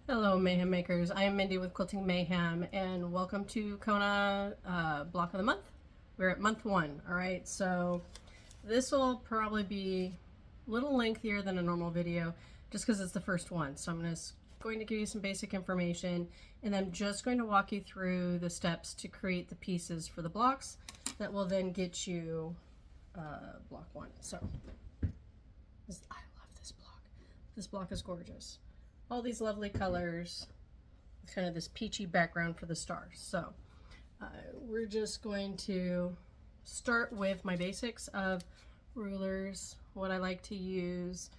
Hello Mayhem Makers, I am Mindy with Quilting Mayhem and welcome to Kona block of the month. We're at month 1, alright, so this will probably be a little lengthier than a normal video just because it's the first one. So I'm going to give you some basic information and I'm just going to walk you through the steps to create the pieces for the blocks that will then get you block 1. So I love this block. This block is gorgeous. All these lovely colors, kind of this peachy background for the stars. So we're just going to start with my basics of rulers, what I like to use,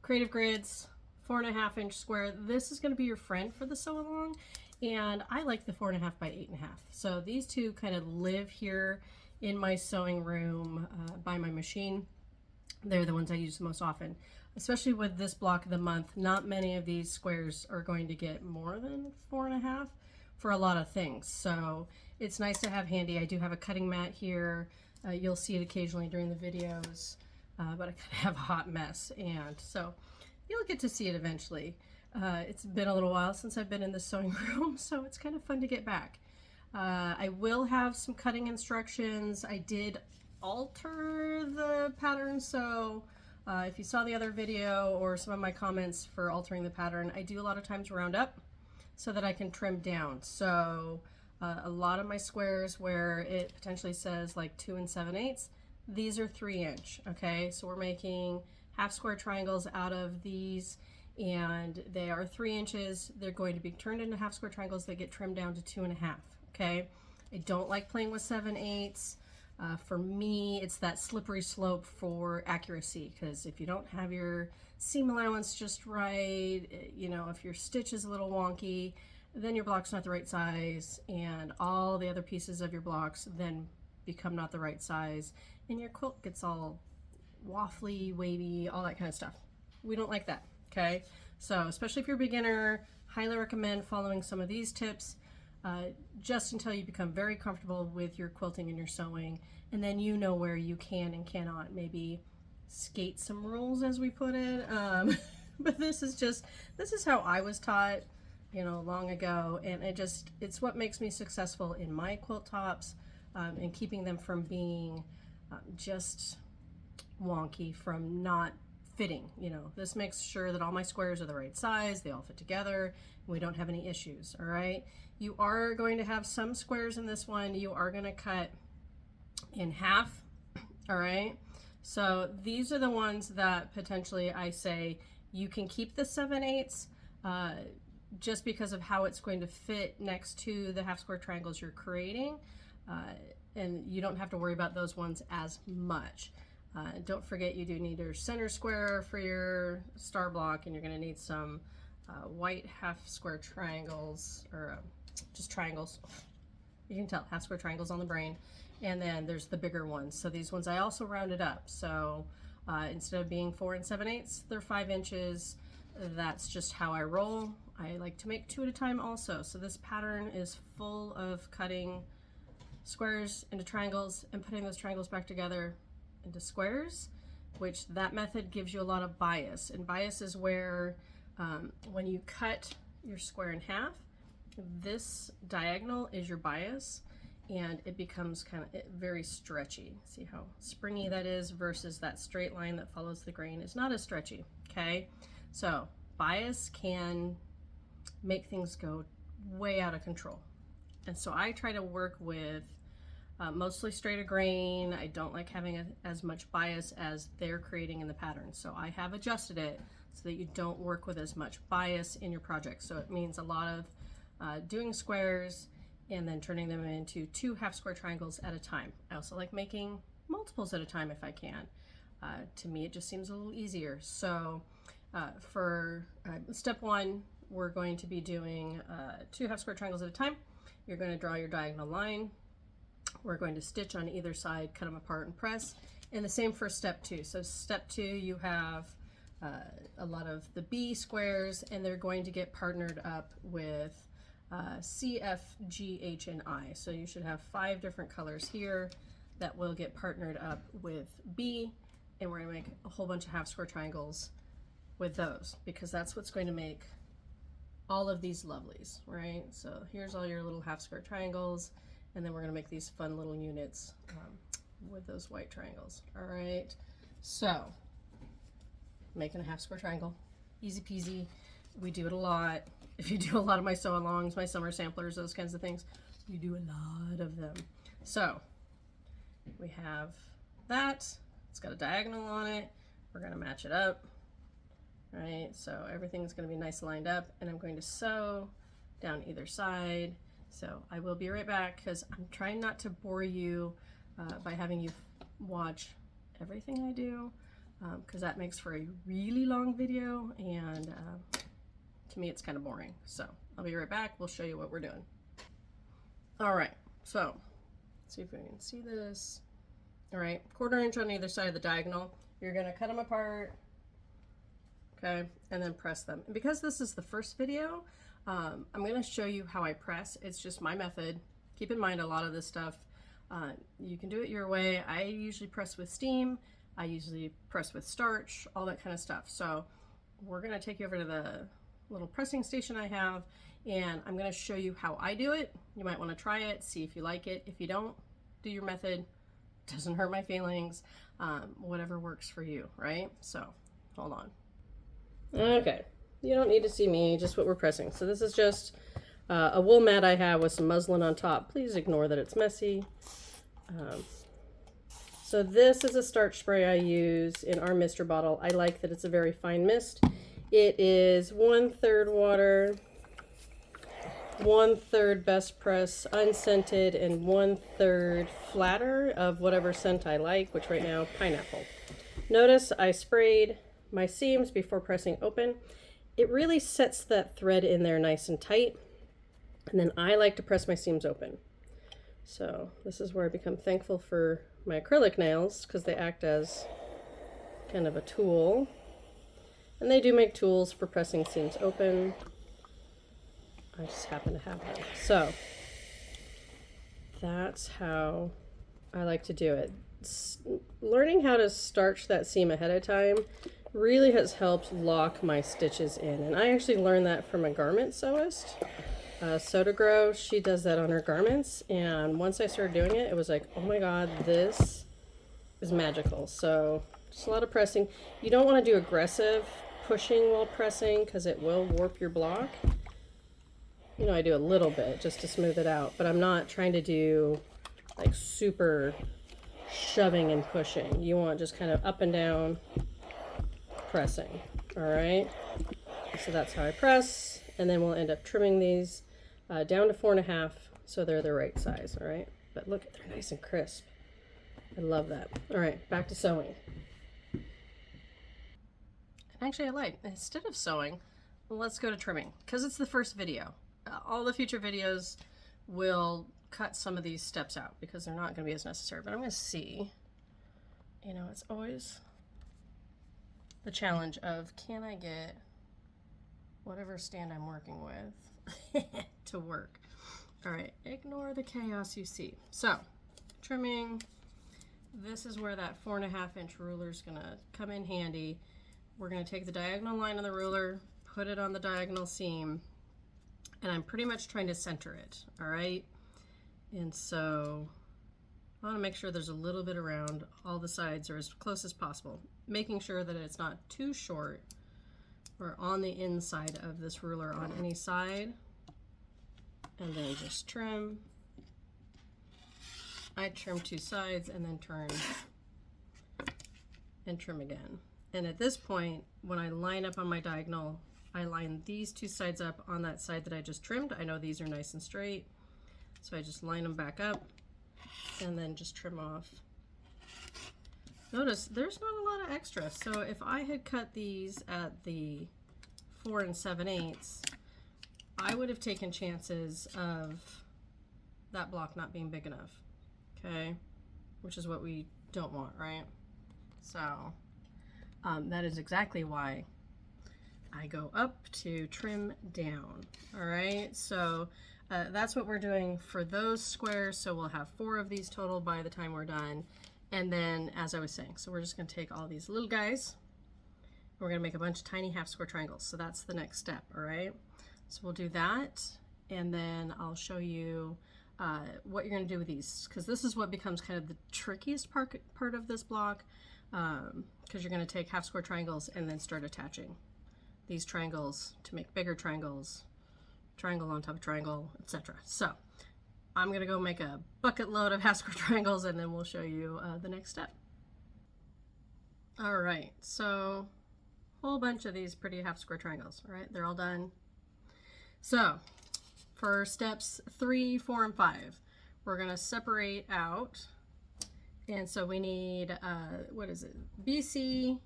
creative grids, 4.5-inch square. This is going to be your friend for the sew along, and I like the 4.5 by 8.5. So these two kind of live here in my sewing room by my machine. They're the ones I use the most often. Especially with this block of the month, not many of these squares are going to get more than 4.5 for a lot of things. So it's nice to have handy. I do have a cutting mat here. You'll see it occasionally during the videos, but I kind of have a hot mess, and so you'll get to see it eventually. It's been a little while since I've been in the sewing room, so it's kind of fun to get back. I will have some cutting instructions. I did alter the pattern, so if you saw the other video or some of my comments for altering the pattern, I do a lot of times round up so that I can trim down. So a lot of my squares where it potentially says like 2 7/8, these are 3-inch, okay? So we're making half square triangles out of these, and they are 3 inches. They're going to be turned into half square triangles that get trimmed down to 2.5, okay? I don't like playing with 7/8. For me, it's that slippery slope for accuracy, because if you don't have your seam allowance just right, you know, if your stitch is a little wonky, then your block's not the right size, and all the other pieces of your blocks then become not the right size, and your quilt gets all waffly, wavy, all that kind of stuff. We don't like that, okay? So especially if you're a beginner, highly recommend following some of these tips. Just until you become very comfortable with your quilting and your sewing, and then you know where you can and cannot maybe skate some rules, as we put it. But this is how I was taught, you know, long ago, and it's what makes me successful in my quilt tops, and keeping them from being just wonky, from not fitting. You know, this makes sure that all my squares are the right size, they all fit together, and we don't have any issues. All right, you are going to have some squares in this one you are going to cut in half. All right, so these are the ones that potentially I say you can keep the 7/8 just because of how it's going to fit next to the half square triangles you're creating, and you don't have to worry about those ones as much. Don't forget, you do need your center square for your star block, and you're going to need some white half square triangles, or just triangles. You can tell, half square triangles on the brain. And then there's the bigger ones. So these ones I also rounded up. So instead of being 4 7/8, they're 5 inches. That's just how I roll. I like to make 2 at a time also. So this pattern is full of cutting squares into triangles and putting those triangles back together into squares, which that method gives you a lot of bias. And bias is where when you cut your square in half, this diagonal is your bias, and it becomes kind of very stretchy. See how springy that is versus that straight line that follows the grain is not as stretchy, okay? So bias can make things go way out of control. And so I try to work with mostly straighter grain. I don't like having as much bias as they're creating in the pattern. So I have adjusted it so that you don't work with as much bias in your project. So it means a lot of doing squares and then turning them into 2 half square triangles at a time. I also like making multiples at a time if I can. To me, it just seems a little easier. So for step 1, we're going to be doing 2 half square triangles at a time. You're going to draw your diagonal line. We're going to stitch on either side, cut them apart and press. And the same for step 2. So step 2, you have a lot of the B squares, and they're going to get partnered up with C, F, G, H, and I. So you should have 5 different colors here that will get partnered up with B, and we're going to make a whole bunch of half square triangles with those, because that's what's going to make all of these lovelies, right? So here's all your little half square triangles, and then we're gonna make these fun little units with those white triangles. All right, so making a half square triangle, easy peasy. We do it a lot. If you do a lot of my sew alongs, my summer samplers, those kinds of things, you do a lot of them. So we have that, it's got a diagonal on it. We're gonna match it up. Right, so everything's going to be nice lined up, and I'm going to sew down either side. So I will be right back, because I'm trying not to bore you by having you watch everything I do, because that makes for a really long video, and to me it's kind of boring. So I'll be right back. We'll show you what we're doing. All right, so let's see if we can see this. All right, 1/4 inch on either side of the diagonal. You're going to cut them apart. Okay, and then press them. And because this is the first video, I'm going to show you how I press. It's just my method. Keep in mind, a lot of this stuff, you can do it your way. I usually press with steam. I usually press with starch, all that kind of stuff. So we're going to take you over to the little pressing station I have, and I'm going to show you how I do it. You might want to try it, see if you like it. If you don't, do your method. It doesn't hurt my feelings. Whatever works for you, right? So hold on. Okay, you don't need to see me, just what we're pressing. So this is just a wool mat I have with some muslin on top. Please ignore that it's messy. So this is a starch spray I use in our mister bottle. I like that it's a very fine mist. It is 1/3 water, 1/3 best press unscented, and 1/3 flatter of whatever scent I like, which right now, pineapple. Notice I sprayed my seams before pressing open. It really sets that thread in there nice and tight, and then I like to press my seams open. So this is where I become thankful for my acrylic nails, because they act as kind of a tool, and they do make tools for pressing seams open. I just happen to have them. So that's how I like to do it. Learning how to starch that seam ahead of time really has helped lock my stitches in, and I actually learned that from a garment sewist, Soda Grow. She does that on her garments, and once I started doing it, it was like, oh my god, this is magical. So just a lot of pressing. You don't want to do aggressive pushing while pressing, because it will warp your block. You know, I do a little bit just to smooth it out, but I'm not trying to do like super shoving and pushing. You want just kind of up and down pressing. All right, so that's how I press, and then we'll end up trimming these down to 4.5 so they're the right size. All right, but look, they're nice and crisp. I love that. All right, back to sewing. And actually, I lied. Instead of sewing, let's go to trimming, because it's the first video. All the future videos will cut some of these steps out because they're not going to be as necessary, but I'm going to see, you know, it's always the challenge of, can I get whatever stand I'm working with to work? All right, ignore the chaos you see. So trimming, this is where that 4.5 inch ruler is going to come in handy. We're going to take the diagonal line on the ruler, put it on the diagonal seam, and I'm pretty much trying to center it. All right, and so I want to make sure there's a little bit around all the sides, or as close as possible, making sure that it's not too short or on the inside of this ruler on any side, and then just trim. I trim 2 sides and then turn and trim again. And at this point, when I line up on my diagonal, I line these 2 sides up on that side that I just trimmed. I know these are nice and straight, so I just line them back up and then just trim off. Notice there's not a lot of extra, so if I had cut these at the 4 7/8, I would have taken chances of that block not being big enough, okay? Which is what we don't want, right? So that is exactly why I go up to trim down. All right, so that's what we're doing for those squares. So we'll have 4 of these total by the time we're done. And then, as I was saying, so we're just going to take all these little guys We're gonna make a bunch of tiny half square triangles. So that's the next step, all right? So we'll do that, and then I'll show you what you're gonna do with these, because this is what becomes kind of the trickiest part of this block, because you're gonna take half square triangles and then start attaching these triangles to make bigger triangles, triangle on top of triangle, etc. So I'm gonna go make a bucket load of half square triangles, and then we'll show you the next step. All right, so whole bunch of these pretty half square triangles. All right, they're all done. So for steps 3, 4, and 5, we're gonna separate out, and so we need what is it, BC,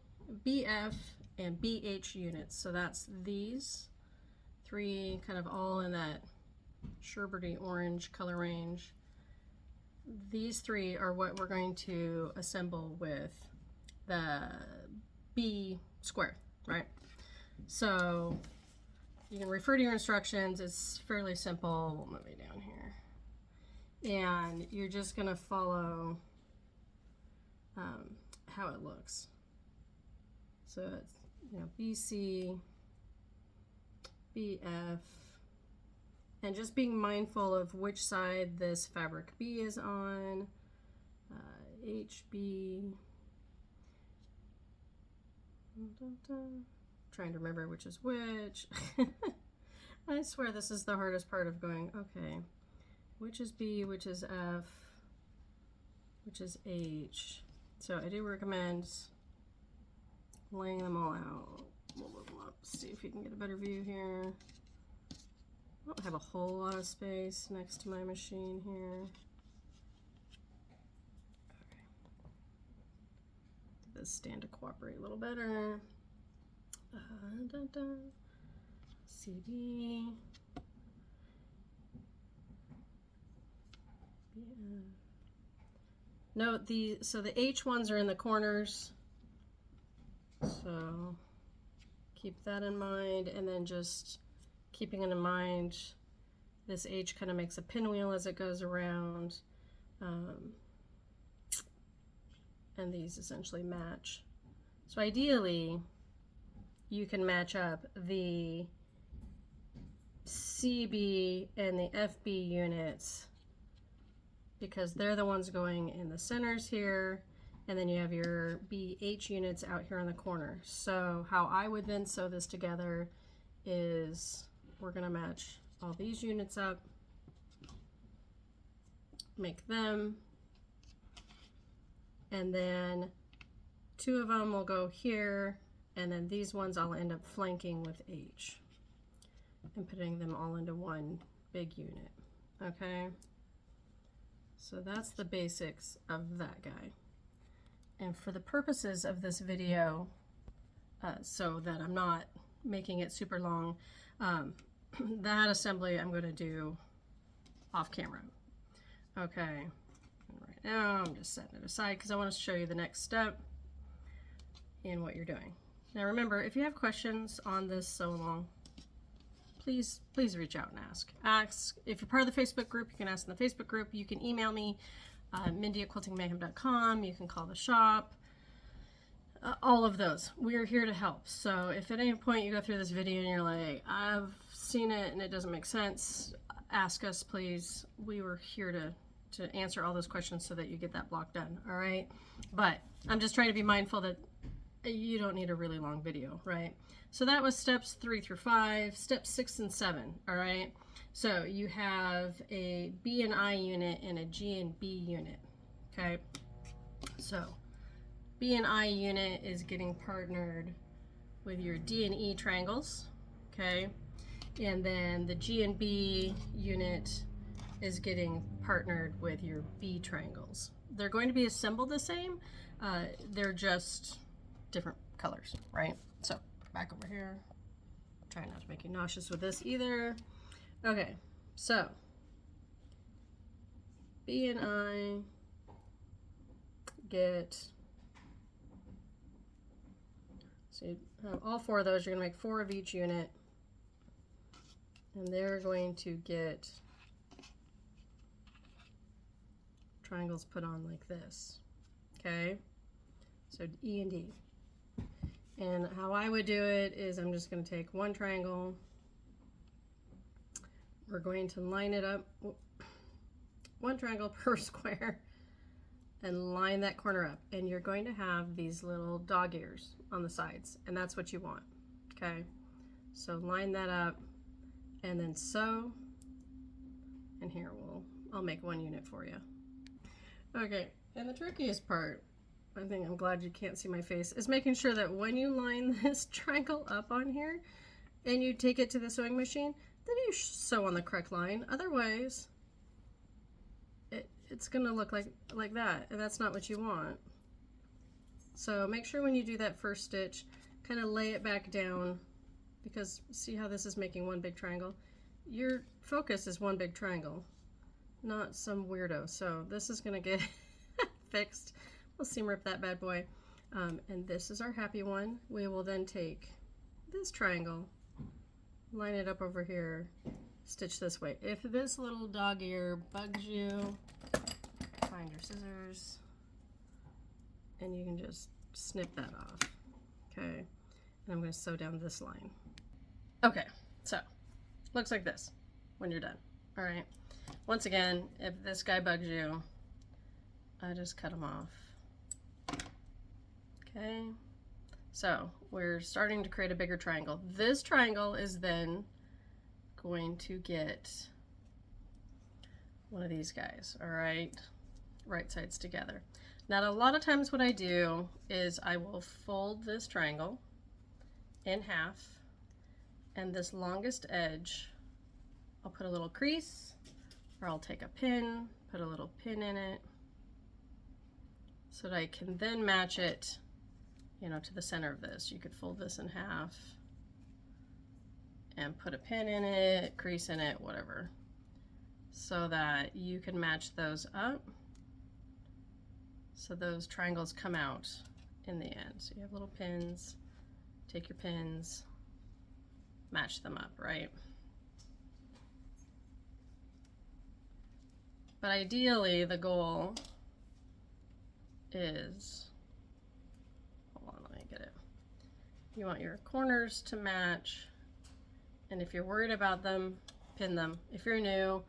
BF, and BH units. So that's these 3, kind of all in that sherbety orange color range. These 3 are what we're going to assemble with the B square, right? So you can refer to your instructions. It's fairly simple. We'll move it down here. And you're just gonna follow how it looks. So it's, you know, BC, BF, and just being mindful of which side this fabric B is on, HB, trying to remember which is which. I swear this is the hardest part of going, okay, which is B, which is F, which is H. So I do recommend laying them all out. We'll move them up, see if we can get a better view here. I don't have a whole lot of space next to my machine here. Okay. Get this stand to cooperate a little better. CB. Yeah. Note so the H ones are in the corners. So keep that in mind, and then just keeping it in mind, this H kind of makes a pinwheel as it goes around, and these essentially match. So ideally, you can match up the CB and the FB units, because they're the ones going in the centers here, and then you have your BH units out here in the corner. So how I would then sew this together is we're gonna match all these units up, make them, and then 2 of them will go here, and then these ones I'll end up flanking with H and putting them all into one big unit, okay? So that's the basics of that guy. And for the purposes of this video, so that I'm not making it super long, that assembly I'm going to do off camera. Okay, and right now I'm just setting it aside because I want to show you the next step in what you're doing. Now remember, if you have questions on this sew along, please reach out and ask. If you're part of the Facebook group, you can ask in the Facebook group. You can email me, Mindy@quiltingmayhem.com. You can call the shop. All of those. We're here to help. So if at any point you go through this video and you're like, I've seen it and it doesn't make sense, ask us, please. We were here to answer all those questions so that you get that block done, all right? But I'm just trying to be mindful that you don't need a really long video, right? So that was steps 3 through 5, steps 6 and 7, all right? So you have a B and I unit and a G and B unit, okay? So B and I unit is getting partnered with your D and E triangles, okay? And then the G and B unit is getting partnered with your B triangles. They're going to be assembled the same, they're just different colors, right? So back over here, try not to make you nauseous with this either. Okay, so B and I get, so you have all 4 of those, you're gonna make 4 of each unit, and they're going to get triangles put on like this, okay? So E and D. And how I would do it is I'm just going to take one triangle. We're going to line it up, one triangle per square, and line that corner up. And you're going to have these little dog ears on the sides, and that's what you want. Okay, so line that up and then sew. And here I'll make one unit for you. Okay, and the trickiest part, I think I'm glad you can't see my face, is making sure that when you line this triangle up on here and you take it to the sewing machine, then you sew on the correct line. Otherwise, it's gonna look like that, and that's not what you want. So make sure when you do that first stitch, kind of lay it back down, because see how this is making one big triangle? Your focus is one big triangle, not some weirdo. So this is gonna get fixed. We'll seam rip that bad boy. And this is our happy one. We will then take this triangle, line it up over here, stitch this way. If this little dog ear bugs you, find your scissors and you can just snip that off. Okay, and I'm going to sew down this line. Okay, so looks like this when you're done. All right, once again, if this guy bugs you, I just cut him off. Okay, so we're starting to create a bigger triangle. This triangle is then going to get one of these guys, all right, right sides together. Now, a lot of times what I do is I will fold this triangle in half, and this longest edge, I'll put a little crease, or I'll take a pin, put a little pin in it, so that I can then match it, you know, to the center of this. You could fold this in half and put a pin in it, crease in it, whatever, so that you can match those up, so those triangles come out in the end. So you have little pins, take your pins, match them up, right? But ideally, the goal is, hold on, let me get it. You want your corners to match, and if you're worried about them, pin them. If you're new,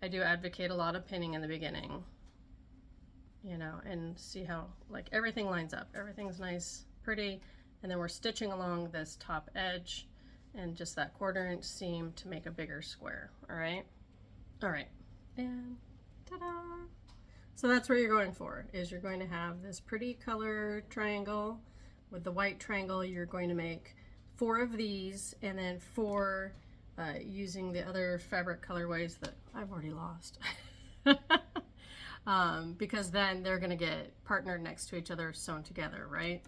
I do advocate a lot of pinning in the beginning, you know, and see how, like, everything lines up. Everything's nice, pretty, and then we're stitching along this top edge and just that 1/4 inch seam to make a bigger square, all right? All right, and ta-da! So that's what you're going for, is you're going to have this pretty color triangle. With the white triangle, you're going to make 4 of these, and then 4 using the other fabric colorways that I've already lost. Because then they're gonna get partnered next to each other, sewn together, right?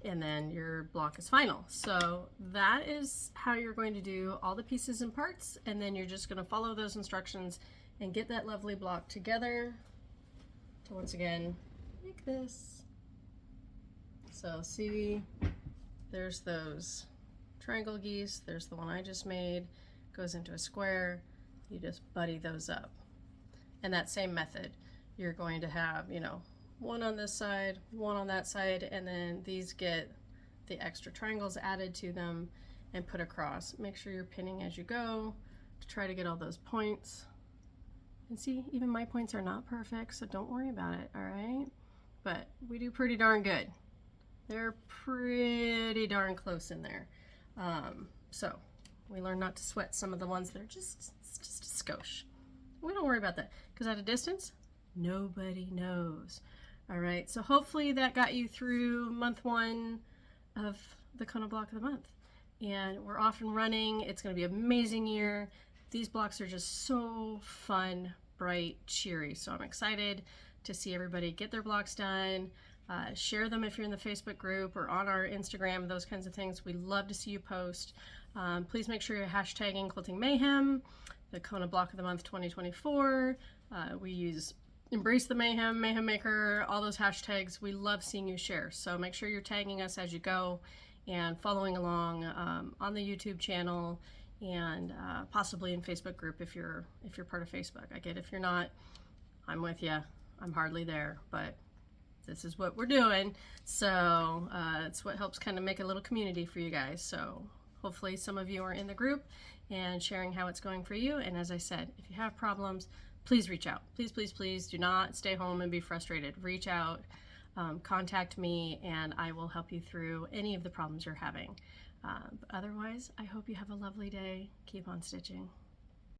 And then your block is final. So that is how you're going to do all the pieces and parts, and then you're just gonna follow those instructions and get that lovely block together. So once again, like this. So see, there's those triangle geese, there's the one I just made, goes into a square, you just buddy those up. And that same method, you're going to have, you know, one on this side, one on that side, and then these get the extra triangles added to them and put across. Make sure you're pinning as you go to try to get all those points. And see, even my points are not perfect, so don't worry about it, all right? But we do pretty darn good. They're pretty darn close in there. So we learn not to sweat some of the ones that are just a skosh. We don't worry about that, because at a distance, nobody knows. All right, so hopefully that got you through month 1 of the Kona block of the month. And we're off and running. It's gonna be an amazing year. These blocks are just so fun, bright, cheery. So I'm excited to see everybody get their blocks done. Share them if you're in the Facebook group or on our Instagram, those kinds of things. We love to see you post. Please make sure you're hashtagging Quilting Mayhem, the Kona Block of the Month 2024. We use Embrace the Mayhem, Mayhem Maker, all those hashtags. We love seeing you share. So make sure you're tagging us as you go and following along on the YouTube channel, and possibly in Facebook group if you're part of Facebook. I get if you're not, I'm with you. I'm hardly there, but this is what we're doing. So it's what helps kind of make a little community for you guys. So hopefully some of you are in the group and sharing how it's going for you. And as I said, if you have problems, please reach out. Please, please, please do not stay home and be frustrated. Reach out, contact me, and I will help you through any of the problems you're having. But otherwise, I hope you have a lovely day. Keep on stitching.